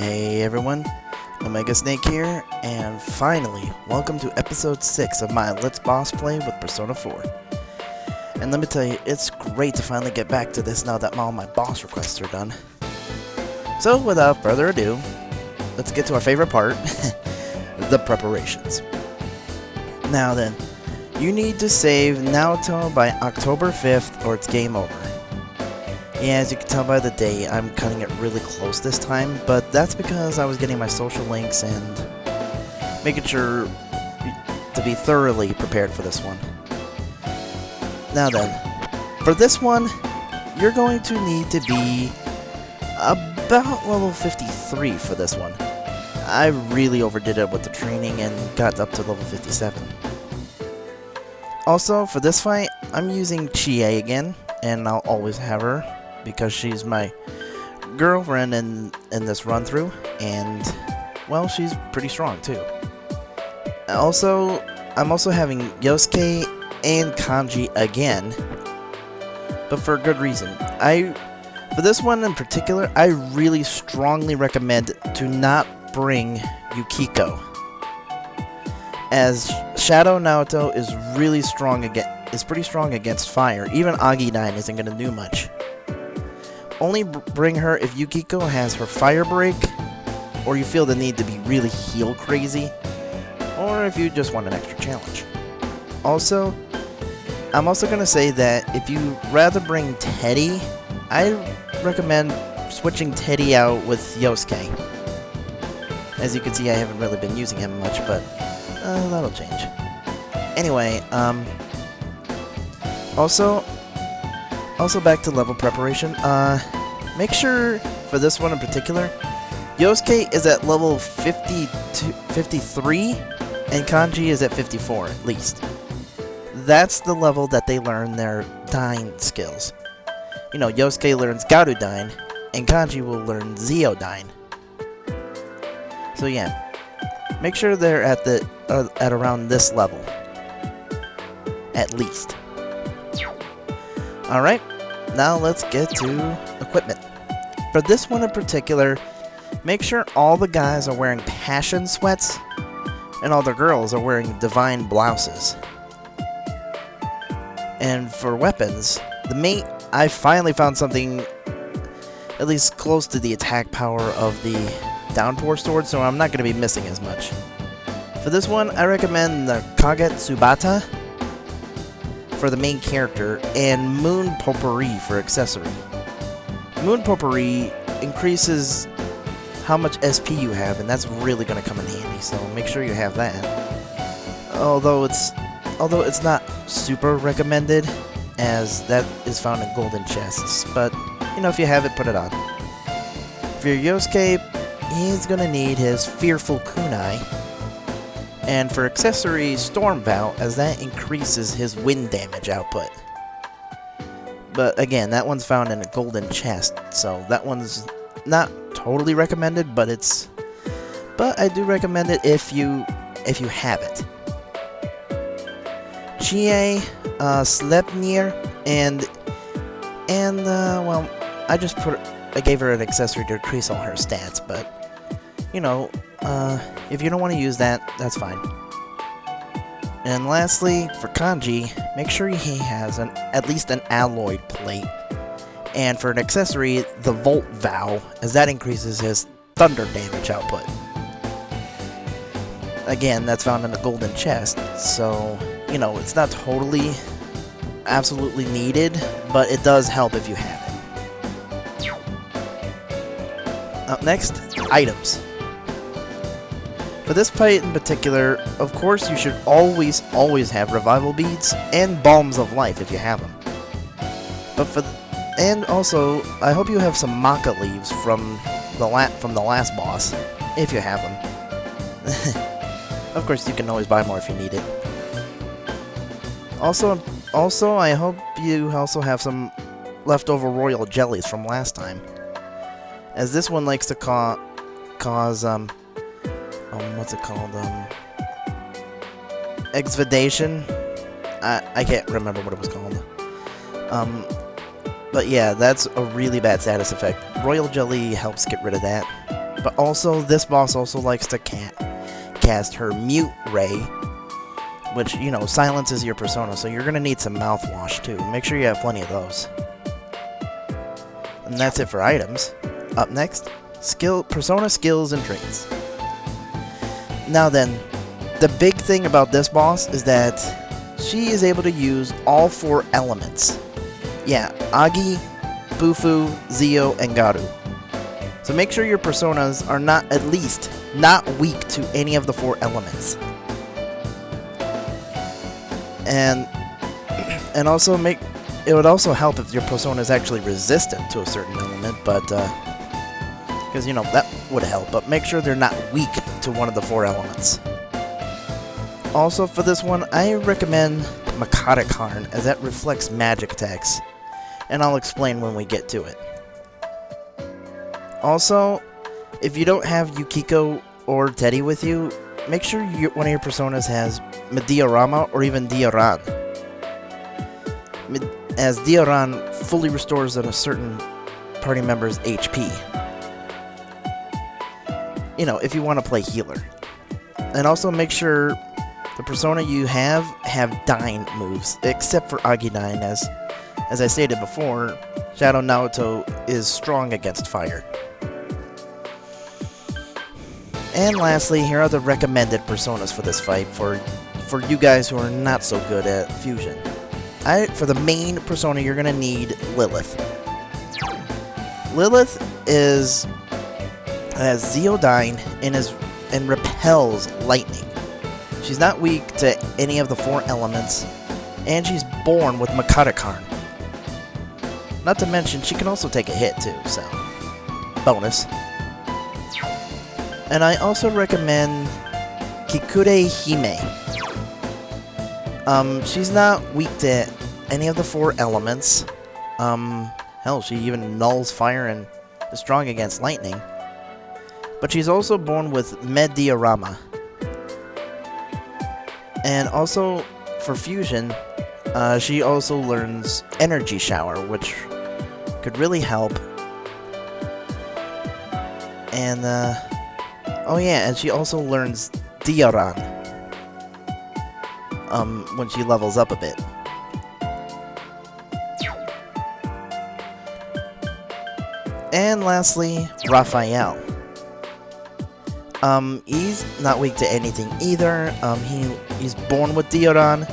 Hey everyone, Omega Snake here, and finally, welcome to episode 6 of my Let's Boss Play with Persona 4. And let me tell you, it's great to finally get back to this now that all my boss requests are done. So without further ado, let's get to our favorite part, the preparations. Now then, you need to save Naoto by October 5th or it's game over. Yeah, as you can tell by the date, I'm cutting it really close this time, but that's because I was getting my social links and making sure to be thoroughly prepared for this one. Now then, for this one, you're going to need to be about level 53 for this one. I really overdid it with the training and got up to level 57. Also, for this fight, I'm using Chie again, and I'll always have her, because she's my girlfriend in this run-through, and, well, she's pretty strong, too. Also, I'm also having Yosuke and Kanji again, but for a good reason. For this one in particular, I really strongly recommend to not bring Yukiko, as Shadow Naoto is really strong pretty strong against fire. Even Agi9 isn't going to do much. Only bring her if Yukiko has her fire break, or you feel the need to be really heal crazy, or if you just want an extra challenge. Also, I'm also going to say that if you rather bring Teddy, I recommend switching Teddy out with Yosuke. As you can see, I haven't really been using him much, but that'll change. Anyway, also back to level preparation, make sure, for this one in particular, Yosuke is at level 53, and Kanji is at 54, at least. That's the level that they learn their Dyne skills. You know, Yosuke learns Garu Dyne, and Kanji will learn Zio Dyne. So yeah, make sure they're at around this level, at least. Alright, now let's get to equipment. For this one in particular, make sure all the guys are wearing passion sweats, and all the girls are wearing divine blouses. And for weapons, I finally found something at least close to the attack power of the Downpour Sword, so I'm not going to be missing as much. For this one, I recommend the Kagetsubata for the main character, and Moon Potpourri for accessory. Moon Potpourri increases how much SP you have, and that's really going to come in handy, so make sure you have that. Although it's not super recommended, as that is found in golden chests, but, you know, if you have it, put it on. For your Yosuke, he's going to need his Fearful Kunai, and for accessory, Storm Vow, as that increases his wind damage output. But again, that one's found in a golden chest, so that one's not totally recommended, but I do recommend it if you have it. Chie, Sleipnir, and well, I gave her an accessory to increase all her stats, but you know, if you don't want to use that, that's fine. And lastly, for Kanji, make sure he has at least an alloy plate. And for an accessory, the Volt Vow, as that increases his thunder damage output. Again, that's found in a golden chest, so, you know, it's not totally, absolutely needed, but it does help if you have it. Up next, items. For this fight in particular, of course you should always have revival beads and balms of life if you have them. And also, I hope you have some maca leaves from the last boss, if you have them. Of course, you can always buy more if you need it. Also, I hope you also have some leftover royal jellies from last time, as this one likes to cause what's it called? Exvidation? I can't remember what it was called. But yeah, that's a really bad status effect. Royal Jelly helps get rid of that. But also, this boss also likes to cast her Mute Ray, which, you know, silences your persona, so you're going to need some mouthwash too. Make sure you have plenty of those. And that's it for items. Up next, persona skills and traits. Now then, the big thing about this boss is that she is able to use all 4 elements. Yeah, Agi, Bufu, Zio, and Garu. So make sure your personas are at least not weak to any of the 4 elements. And also it would also help if your persona is actually resistant to a certain element, but because, you know, that would help, but make sure they're not weak to one of the 4 elements. Also for this one, I recommend Makata Karn, as that reflects magic attacks, and I'll explain when we get to it. Also, if you don't have Yukiko or Teddy with you, make sure one of your personas has Diorama or even Dioran, as Dioran fully restores a certain party member's HP. You know, if you want to play healer. And also make sure the persona you have Dyne moves, except for Agi Dyne, as I stated before, Shadow Naoto is strong against fire. And lastly, here are the recommended personas for this fight for you guys who are not so good at fusion. For the main persona, you're going to need Lilith. Lilith has Zeodyne and repels lightning. She's not weak to any of the 4 elements, and she's born with Makata Karn. Not to mention, she can also take a hit too, so bonus. And I also recommend Kikure Hime. She's not weak to any of the 4 elements. Hell, she even nulls fire and is strong against lightning. But she's also born with Mediorama. And also, for fusion, she also learns Energy Shower, which could really help. And, oh yeah, and she also learns Dioran when she levels up a bit. And lastly, Raphael. He's not weak to anything either. He's born with Dioran,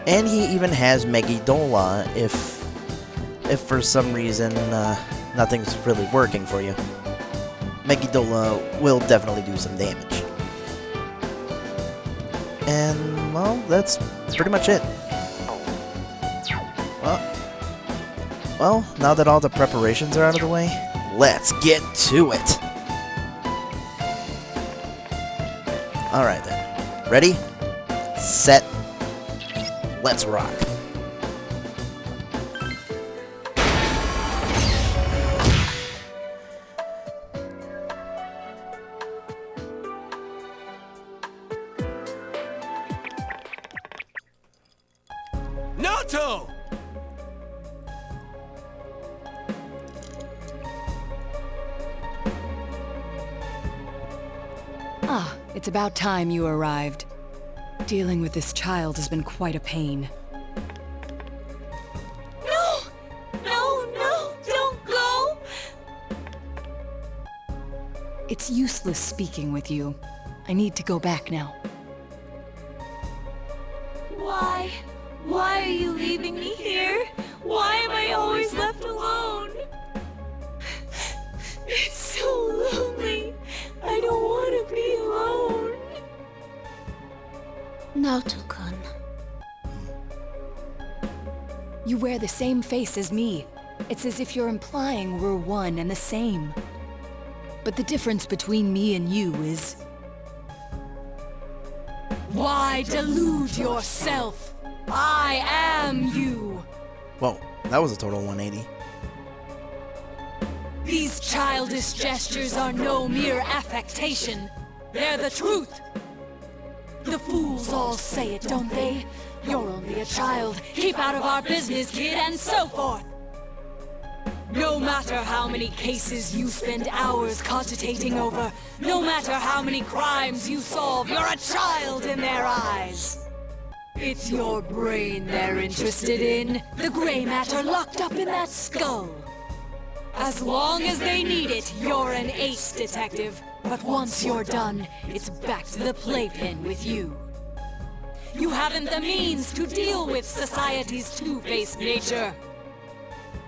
and he even has Megidola if for some reason nothing's really working for you. Megidola will definitely do some damage. And, well, that's pretty much it. Well, now that all the preparations are out of the way, let's get to it! Alright then. Ready? Set. Let's rock. Naoto! Ah, it's about time you arrived. Dealing with this child has been quite a pain. No! No, don't go! It's useless speaking with you. I need to go back now. Why? Why are you leaving me here? Why am I always left alone? It's so lonely. I don't want to be alone. Naoto-kun. You wear the same face as me. It's as if you're implying we're one and the same. But the difference between me and you is... Why delude yourself? I am you! Whoa, that was a total 180. These childish gestures are no mere affectation. They're the truth. The fools all say it, don't they? You're only a child. Keep out of our business, kid, and so forth. No matter how many cases you spend hours cogitating over, no matter how many crimes you solve, you're a child in their eyes. It's your brain they're interested in, the gray matter locked up in that skull. As long as they need it, you're an ace detective. But once you're done, it's back to the playpen with you. You haven't the means to deal with society's two-faced nature.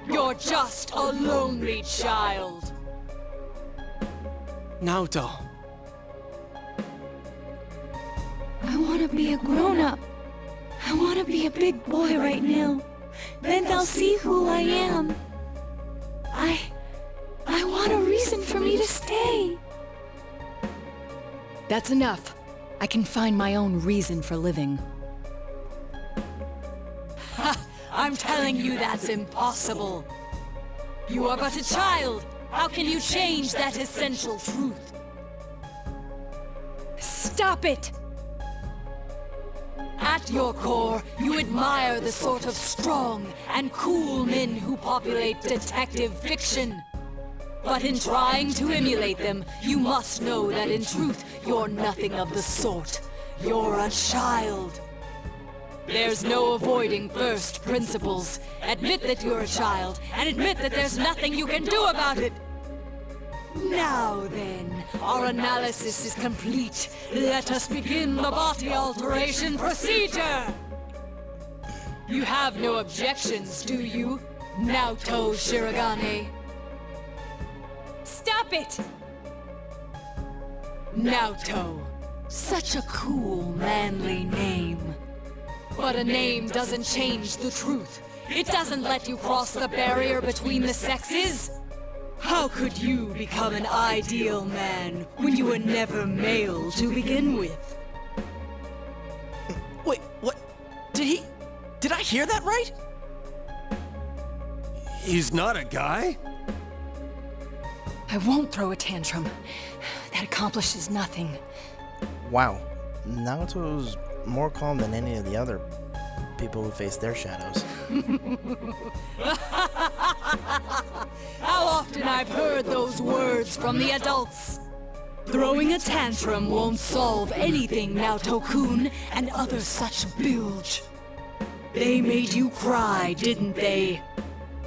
You're just a lonely child. Naoto. I want to be a grown-up. I want to be a big boy right now. Then they'll see who I am. I want a reason for me to stay. That's enough. I can find my own reason for living. Ha! I'm telling you that's impossible. You are but a child. How can you change that essential truth? Stop it! At your core, you admire the sort of strong and cool men who populate detective fiction. But in trying to emulate them, you must know that in truth, you're nothing of the sort. You're a child. There's no avoiding first principles. Admit that you're a child, and admit that there's nothing you can do about it. Now then, our analysis is complete. Let us begin the body alteration procedure! You have no objections, do you, Naoto Shirogane? Stop it! Naoto. Such a cool, manly name. But a name doesn't change the truth. It doesn't let you cross the barrier between the sexes. How could you become an ideal man when you were never male to begin with? Wait, what? Did I hear that right? He's not a guy? I won't throw a tantrum. That accomplishes nothing. Wow. Naoto's more calm than any of the other people who face their shadows. How often I've heard those words from the adults. Throwing a tantrum won't solve anything, Naoto-kun, and other such bilge. They made you cry, didn't they?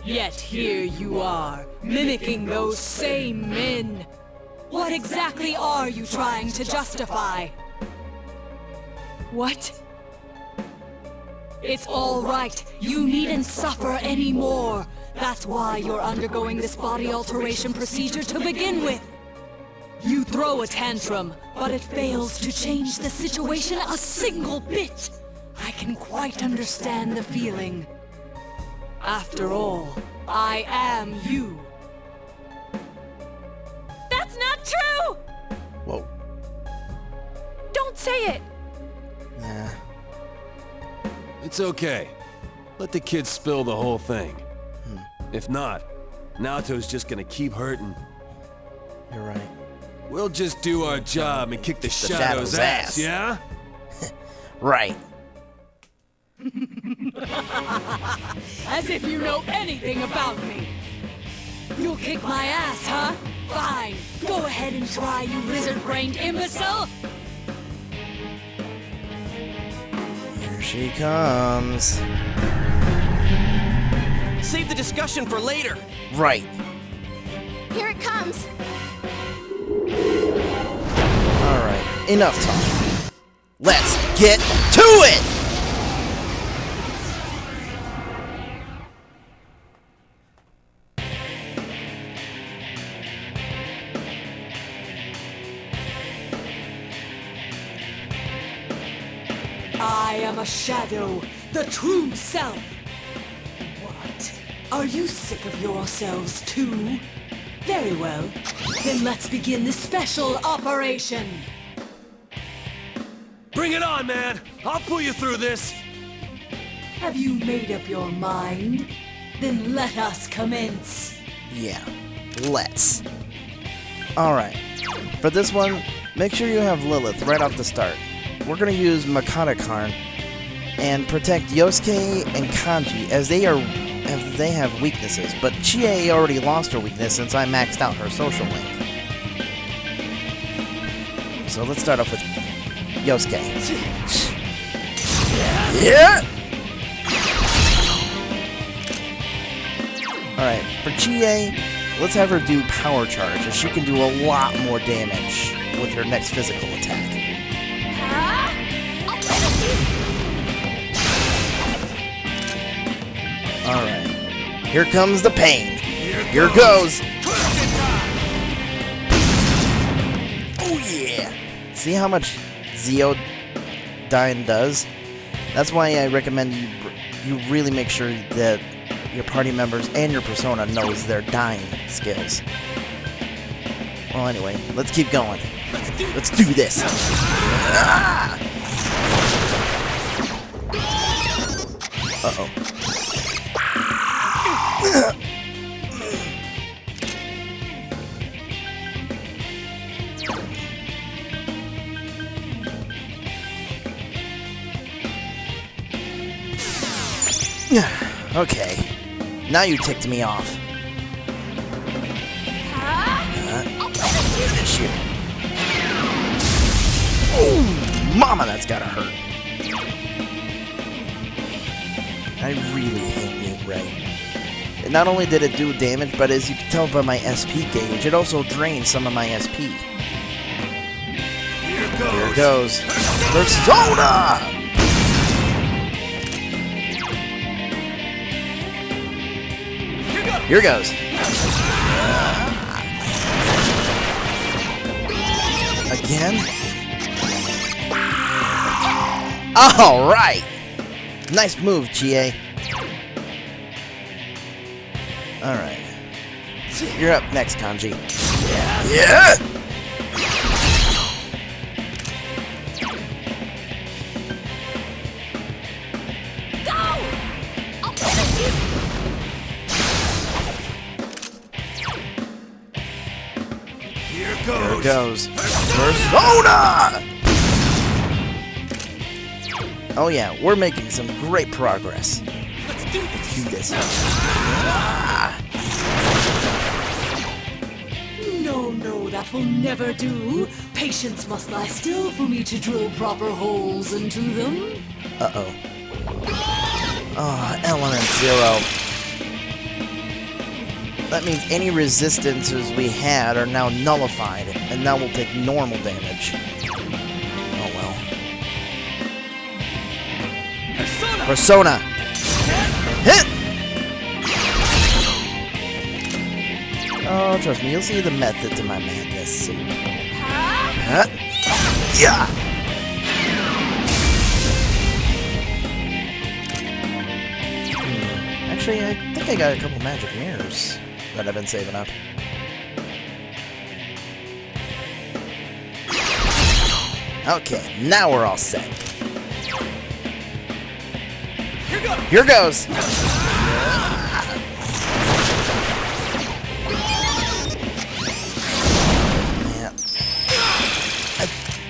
Yet here you are, mimicking those same men. What exactly are you trying to justify? What? It's all right. You needn't suffer anymore. That's why you're undergoing this body alteration procedure to begin with. You throw a tantrum, but it fails to change the situation a single bit. I can quite understand the feeling. After all, I am you. That's not true! Whoa. Don't say it! Nah. It's okay. Let the kid spill the whole thing. If not, Naoto's just gonna keep hurting. You're right. We'll just do our job and kick the Shadow's Shadow's ass. ass, yeah? Right. As if you know anything about me. You'll kick my ass, huh? Fine. Go ahead and try, you lizard-brained imbecile. Here she comes. Save the discussion for later. Right. Here it comes. Alright, enough talk. Let's get to it! I am a shadow, the true self. What? Are you sick of yourselves too? Very well. Then let's begin the special operation. Bring it on, man. I'll pull you through this. Have you made up your mind? Then let us commence. Yeah, let's. Alright, for this one, make sure you have Lilith right off the start. We're going to use Makata Karn and protect Yosuke and Kanji as they are if they have weaknesses, but Chie already lost her weakness since I maxed out her social link. So let's start off with Yosuke. Yeah! Alright, for Chie, let's have her do Power Charge, as she can do a lot more damage with her next physical attack. Alright, here comes the pain. Here goes. Oh yeah! See how much Zeodyne does? That's why I recommend you really make sure that your party members and your persona knows their dying skills. Well, anyway, let's keep going. Let's do this. Uh-oh. Okay. Now you ticked me off. Finish you. Oh, mama, that's gotta hurt. I really hate Meat Ray. And not only did it do damage, but as you can tell by my SP gauge, it also drained some of my SP. Here goes. Persona! Here goes. Again? All right. Nice move, Chie. All right. You're up next, Kanji. Yeah. Here goes. Persona! Oh yeah, we're making some great progress. Let's do this. No, that will never do. Patience must lie still for me to drill proper holes into them. Uh-oh. Oh, element 0. That means any resistances we had are now nullified, and now we'll take normal damage. Oh well. Persona! Hit! Oh, trust me, you'll see the method to my madness soon. Huh? Yeah! Actually, I think I got a couple magic mirrors that I've been saving up. Okay, now we're all set. Here goes! Man.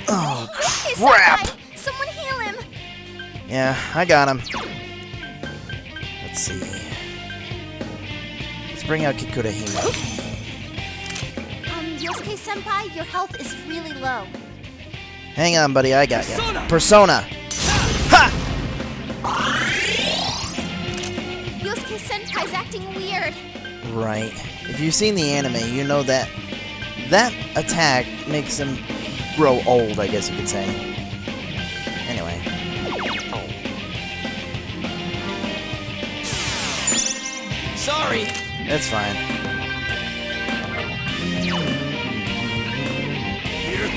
Oh, crap! Someone heal him! Yeah, I got him. Let's see. Let's bring out Kikura-hime. Yosuke-senpai, your health is really low. Hang on, buddy, I got you. Persona! Ha! Yosuke-senpai's acting weird. Right. If you've seen the anime, you know that that attack makes him grow old, I guess you could say. Anyway. Sorry. It's fine.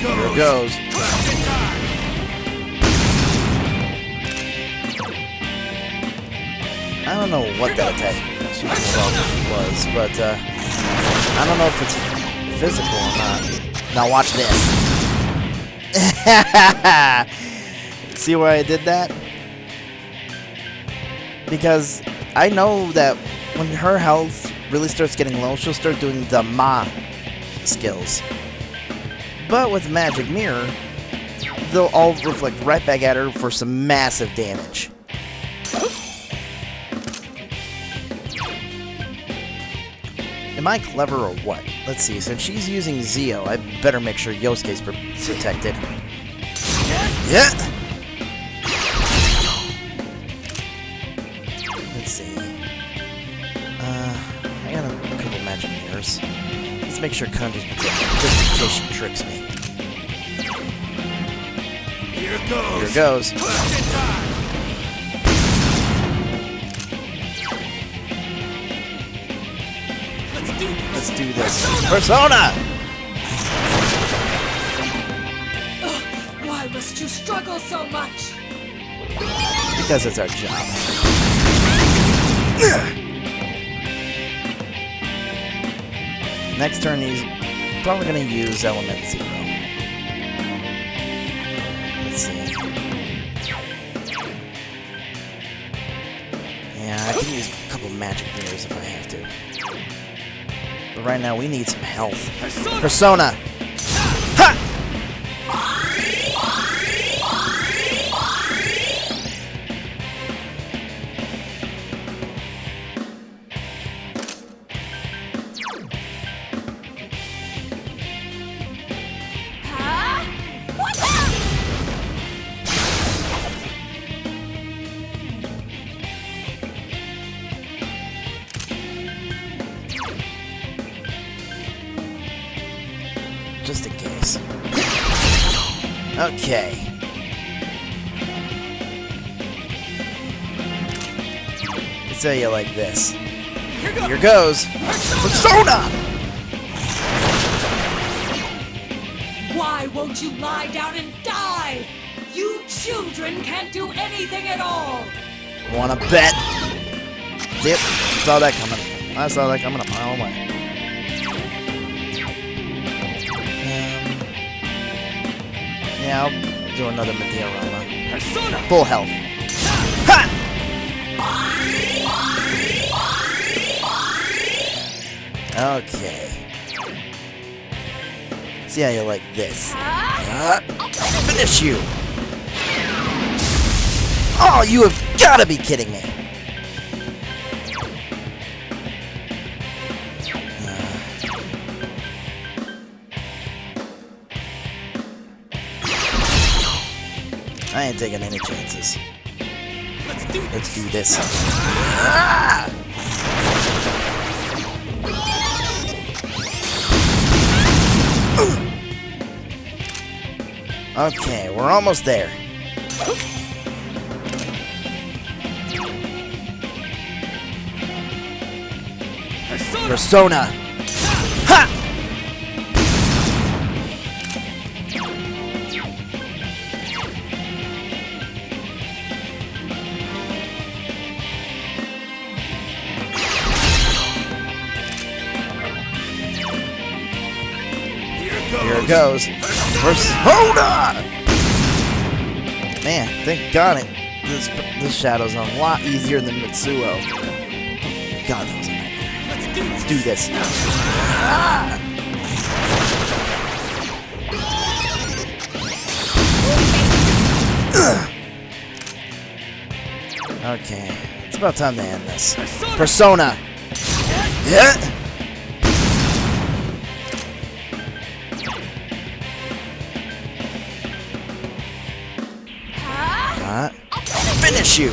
Here Here goes. I don't know what that attack was, but I don't know if it's physical or not. Now watch this. See why I did that? Because I know that when her health really starts getting low, she'll start doing the Ma skills. But with Magic Mirror, they'll all reflect right back at her for some massive damage. Am I clever or what? Let's see. Since she's using Zeo, I better make sure Yosuke's protected. Yeah! Let's see. I got a couple magic mirrors. Let's make sure Kanji's protected, just in case she tricks me. Here goes. Here goes. Let's do this. Persona! Why must you struggle so much? Because it's our job. Next turn, he's probably going to use Element 0. Let's see. Yeah, I can use a couple magic mirrors if I have to. But right now, we need some health. Persona! Ha! Just in case. Okay. Let's tell you like this. Here goes. Persona! Why won't you lie down and die? You children can't do anything at all. Wanna bet? Yep. Saw that coming. I saw that coming a mile away. Yeah, I'll do another Meteorama. Full health. Ha! Okay. See how you like this. Finish you! Oh, you have gotta be kidding me! I ain't taking any chances. Let's do this. Ah! Okay, we're almost there. Persona! Ha! Here it goes. Persona! Man, thank God this shadow's a lot easier than Mitsuo. God, that was a nightmare. Let's do this. Ah! Okay, it's about time to end this. Persona! Yeah! Finish you!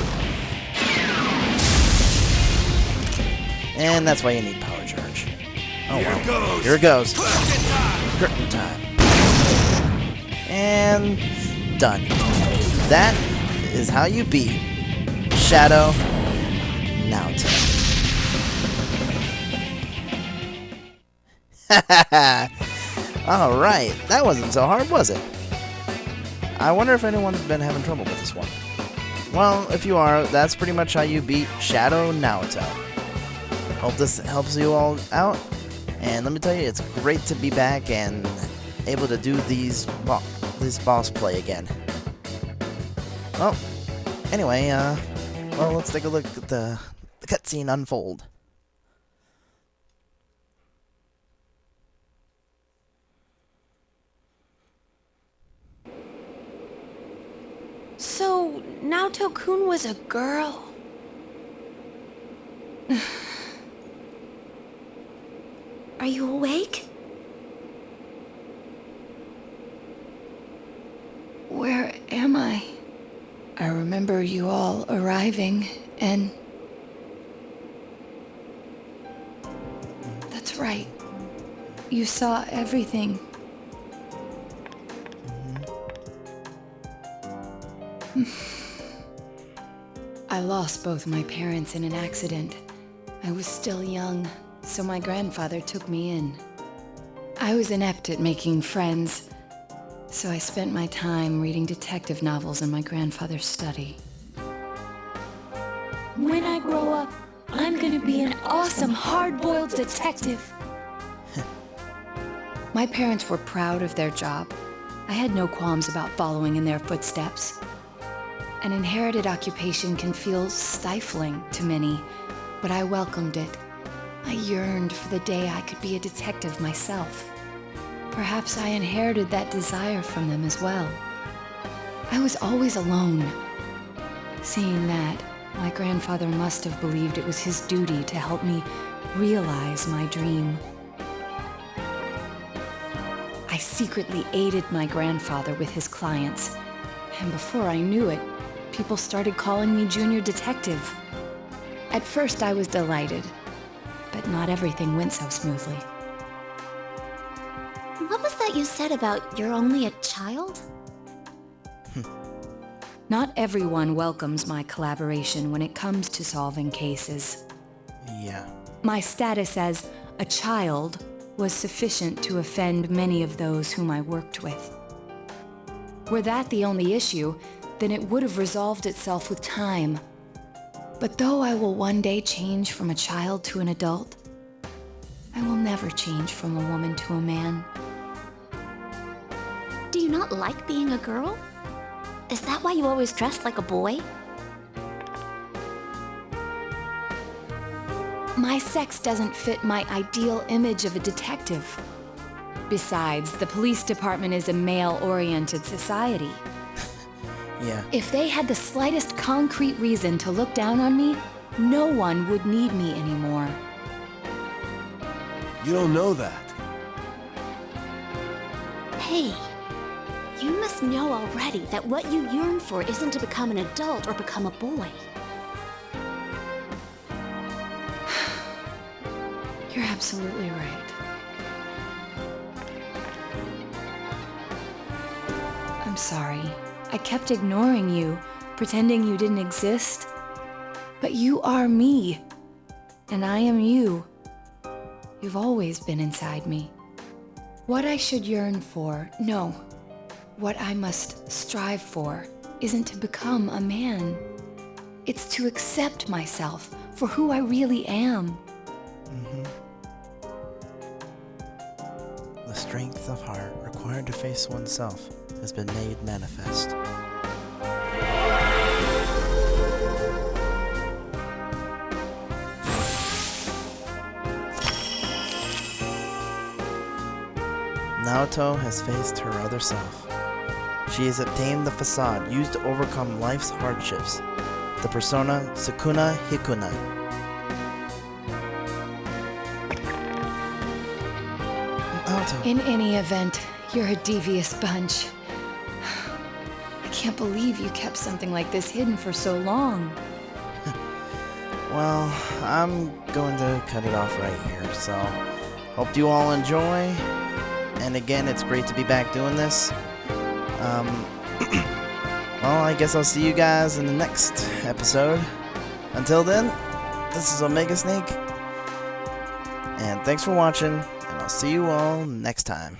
And that's why you need power charge. Oh well. Here it goes. Curtain time. And done. That is how you beat Shadow Naoto. Alright, that wasn't so hard, was it? I wonder if anyone's been having trouble with this one. Well, if you are, that's pretty much how you beat Shadow Naoto. Hope this helps you all out. And let me tell you, it's great to be back and able to do this boss play again. Well, anyway, well, let's take a look at the cutscene unfold. So, Naoto-kun was a girl. you awake? Where am I? I remember you all arriving, and... That's right. You saw everything. I lost both my parents in an accident. I was still young, so my grandfather took me in. I was inept at making friends, so I spent my time reading detective novels in my grandfather's study. When I grow up, I'm gonna be an awesome hard-boiled detective. My parents were proud of their job. I had no qualms about following in their footsteps. An inherited occupation can feel stifling to many, but I welcomed it. I yearned for the day I could be a detective myself. Perhaps I inherited that desire from them as well. I was always alone. Seeing that, my grandfather must have believed it was his duty to help me realize my dream. I secretly aided my grandfather with his clients, and before I knew it, people started calling me Junior Detective. At first I was delighted, but not everything went so smoothly. What was that you said about you're only a child? Not everyone welcomes my collaboration when it comes to solving cases. Yeah. My status as a child was sufficient to offend many of those whom I worked with. Were that the only issue, then it would have resolved itself with time. But though I will one day change from a child to an adult, I will never change from a woman to a man. Do you not like being a girl? Is that why you always dressed like a boy? My sex doesn't fit my ideal image of a detective. Besides, the police department is a male-oriented society. Yeah. If they had the slightest concrete reason to look down on me, no one would need me anymore. You don't know that. Hey, you must know already that what you yearn for isn't to become an adult or become a boy. You're absolutely right. I'm sorry. I kept ignoring you, pretending you didn't exist. But you are me, and I am you. You've always been inside me. What I should yearn for, no. What I must strive for isn't to become a man. It's to accept myself for who I really am. The strength of heart required to face oneself has been made manifest. Naoto has faced her other self. She has obtained the facade used to overcome life's hardships, the persona Sukuna Hikuna. Naoto. In any event, you're a devious bunch. I can't believe you kept something like this hidden for so long. Well, I'm going to cut it off right here, so hope you all enjoy. And again, it's great to be back doing this. Well, I guess I'll see you guys in the next episode. Until then, this is Omega Snake. And thanks for watching, and I'll see you all next time.